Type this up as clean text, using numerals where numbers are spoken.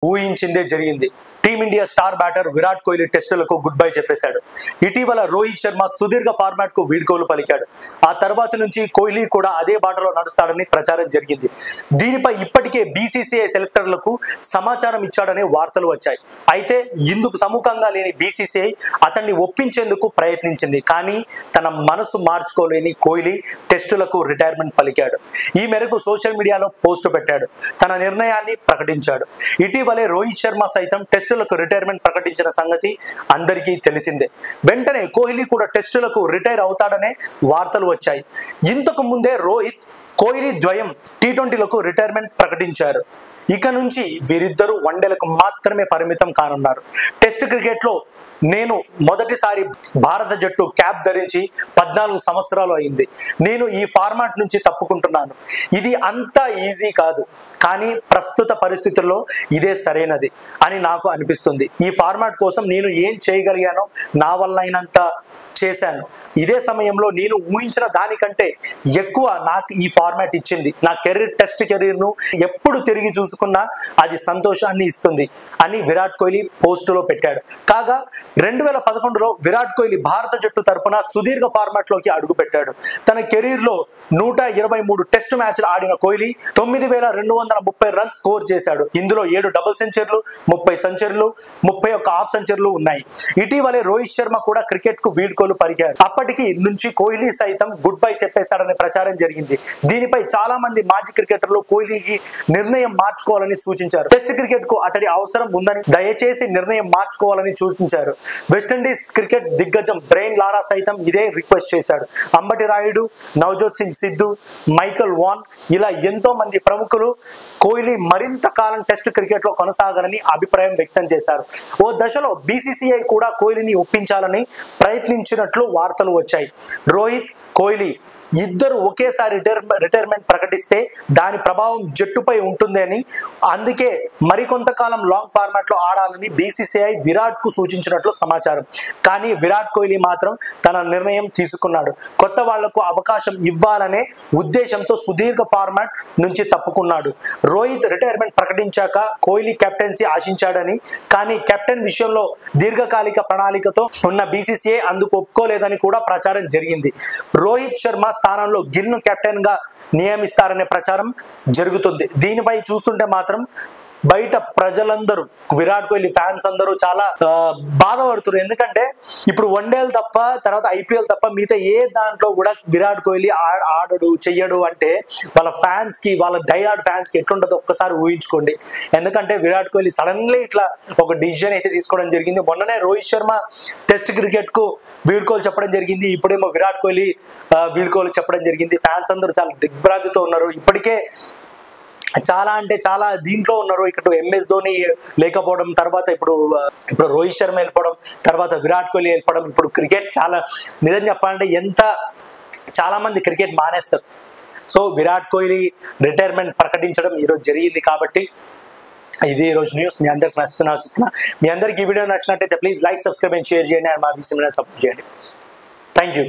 ఊహించిందే జరిగింది. Team India star batter Virat Kohli టెస్టులకు goodbye చెప్పేశాడు. ఇటీవల రోహిత్ శర్మ సుదీర్ఘ ఫార్మాట్ కు వీడ్కోలు పలికాడు. ఆ తర్వాత నుంచి కోహ్లీ కూడా అదే బాటలో నడుస్తాడని ప్రచారం జరిగింది. దీనిపై ఇప్పటికే బీసీసీఐ సెలెక్టర్లకు సమాచారం ఇచ్చాడనే వార్తలు వచ్చాయి. అయితే ఇందుకు సముఖంగా లేని బీసీసీఐ అతన్ని ఒప్పించేందుకు ప్రయత్నించింది. కానీ తన మనసు మార్చుకోలేని కోహ్లీ టెస్టులకు రిటైర్మెంట్ పలికాడు. ఈ మేరకు సోషల్ మీడియాలో పోస్టు పెట్టాడు. తన నిర్ణయాన్ని ప్రకటించాడు. ఇటీవలే రోహిత్ శర్మ సైతం టెస్టులకు రిటైర్మెంట్ ప్రకటించిన సంగతి అందరికీ తెలిసిందే. వెంటనే కోహ్లీ కూడా టెస్టులకు రిటైర్ అవుతాడనే వార్తలు వచ్చాయి. ఇంతకు ముందే రోహిత్ కోహ్లీ ద్వయం టీ20లకు రిటైర్మెంట్ ప్రకటించారు. ఇక నుంచి వీరిద్దరూ వన్డేలకు మాత్రమే పరిమితం కానున్నారు. టెస్ట్ క్రికెట్ లో నేను మొదటిసారి భారత జట్టు క్యాప్ ధరించి 14 సంవత్సరాలు అయింది. నేను ఈ ఫార్మాట్ నుంచి తప్పుకుంటున్నాను. ఇది అంత ఈజీ కాదు, కానీ ప్రస్తుత పరిస్థితుల్లో ఇదే సరైనది అని నాకు అనిపిస్తుంది. ఈ ఫార్మాట్ కోసం నేను ఏం చేయగలిగానో నా వల్ల అయినంత చేశాను. ఇదే సమయంలో నేను ఊహించిన దానికంటే ఎక్కువ నాకు ఈ ఫార్మాట్ ఇచ్చింది. నా టెస్ట్ కెరీర్ను ఎప్పుడు తిరిగి చూసుకున్నా అది సంతోషాన్ని ఇస్తుంది అని విరాట్ కోహ్లీ పోస్టులో పెట్టాడు. కాగా 2011లో విరాట్ కోహ్లీ భారత జట్టు తరపున సుదీర్ఘ ఫార్మాట్లోకి అడుగుపెట్టాడు. తన కెరీర్లో 123 టెస్ట్ మ్యాచ్లు ఆడిన కోహ్లీ 9230 రన్స్ స్కోర్ చేశాడు. ఇందులో 7 డబుల్ సెంచరీలు, 30 సెంచరీలు, 31 హాఫ్ సెంచరీలు ఉన్నాయి. ఇటీవలే రోహిత్ శర్మ కూడా క్రికెట్ కు వీడ్కోలు పలికాడు. అప్పటికి నుంచి కోహ్లీ సైతం గుడ్ బై చెప్పేశాడనే ప్రచారం జరిగింది. దీనిపై చాలా మంది మాజీ క్రికెటర్లు కోహ్లీకి నిర్ణయం మార్చుకోవాలని సూచించారు. టెస్ట్ క్రికెట్ కు అతడి అవసరం ఉందని, దయచేసి నిర్ణయం మార్చుకోవాలని సూచించారు. వెస్టిండీస్ క్రికెట్ దిగ్గజం బ్రెయిన్ లారా సైతం ఇదే రిక్వెస్ట్ చేశాడు. అంబటి రాయుడు, నవజోత్ సింగ్ సిద్ధు, మైకల్ వాన్ ఇలా ఎంతో మంది ప్రముఖులు కోహ్లీ మరింత కాలం టెస్ట్ క్రికెట్ లో కొనసాగాలని అభిప్రాయం వ్యక్తం చేశారు. ఓ దశలో బీసీసీఐ కూడా కోహ్లీని ఒప్పించాలని ప్రయత్నించినట్లు వార్తలు వచ్చాయి. రోహిత్, కోహ్లీ ఇద్దరు ఒకేసారి రిటైర్మెంట్ ప్రకటిస్తే దాని ప్రభావం జట్టుపై ఉంటుందని, అందుకే మరికొంతకాలం లాంగ్ ఫార్మాట్ లో ఆడాలని బీసీసీఐ విరాట్ కు సూచించినట్లు సమాచారం. కానీ విరాట్ కోహ్లీ మాత్రం తన నిర్ణయం తీసుకున్నాడు. కొత్త వాళ్లకు అవకాశం ఇవ్వాలనే ఉద్దేశంతో సుదీర్ఘ ఫార్మాట్ నుంచి తప్పుకున్నాడు. రోహిత్ రిటైర్మెంట్ ప్రకటించాక కోహ్లీ కెప్టెన్సీ ఆశించాడని, కానీ కెప్టెన్ విషయంలో దీర్ఘకాలిక ప్రణాళికతో ఉన్న బీసీసీఐ అందుకు ఒప్పుకోలేదని కూడా ప్రచారం జరిగింది. రోహిత్ శర్మ స్థానంలో గిల్ ను కెప్టెన్ గా నియమిస్తారనే ప్రచారం జరుగుతుంది. దీనిపై చూస్తుంటే మాత్రం బయట ప్రజలందరూ, విరాట్ కోహ్లీ ఫ్యాన్స్ అందరూ చాలా బాధపడుతున్నారు. ఎందుకంటే ఇప్పుడు వన్డేలు తప్ప, తర్వాత ఐపీఎల్ తప్ప మిగతా ఏ దాంట్లో కూడా విరాట్ కోహ్లీ ఆడడు చెయ్యడు అంటే వాళ్ళ ఫ్యాన్స్ కి, వాళ్ళ డైహార్డ్ ఫ్యాన్స్ కి ఎట్లుంటుందో ఒక్కసారి ఊహించుకోండి. ఎందుకంటే విరాట్ కోహ్లీ సడన్లీ ఇట్లా ఒక డిసిజన్ అయితే తీసుకోవడం జరిగింది. మొన్ననే రోహిత్ శర్మ టెస్ట్ క్రికెట్ కు వీడ్కోలు చెప్పడం జరిగింది. ఇప్పుడేమో విరాట్ కోహ్లీ వీడ్కోలు చెప్పడం జరిగింది. ఫ్యాన్స్ అందరూ చాలా దిగ్భ్రాంతితో ఉన్నారు. ఇప్పటికే చాలా అంటే చాలా దీంట్లో ఉన్నారు. ఇక్కడ ఎంఎస్ ధోని లేకపోవడం, తర్వాత ఇప్పుడు రోహిత్ శర్మ వెళ్ళిపోవడం, తర్వాత విరాట్ కోహ్లీ వెళ్ళిపోవడం, ఇప్పుడు క్రికెట్ చాలా నిజం చెప్పాలంటే చాలా మంది క్రికెట్ మానేస్తారు. సో విరాట్ కోహ్లీ రిటైర్మెంట్ ప్రకటించడం ఈరోజు జరిగింది. కాబట్టి ఇది ఈరోజు న్యూస్. మీ అందరికి నచ్చుతున్నా. మీ అందరికి ఈ వీడియో నచ్చినట్టయితే please like, subscribe and share చేయండి. అండ్ మా వీసీ మీడియాని సపోర్ట్ చేయండి. Thank you.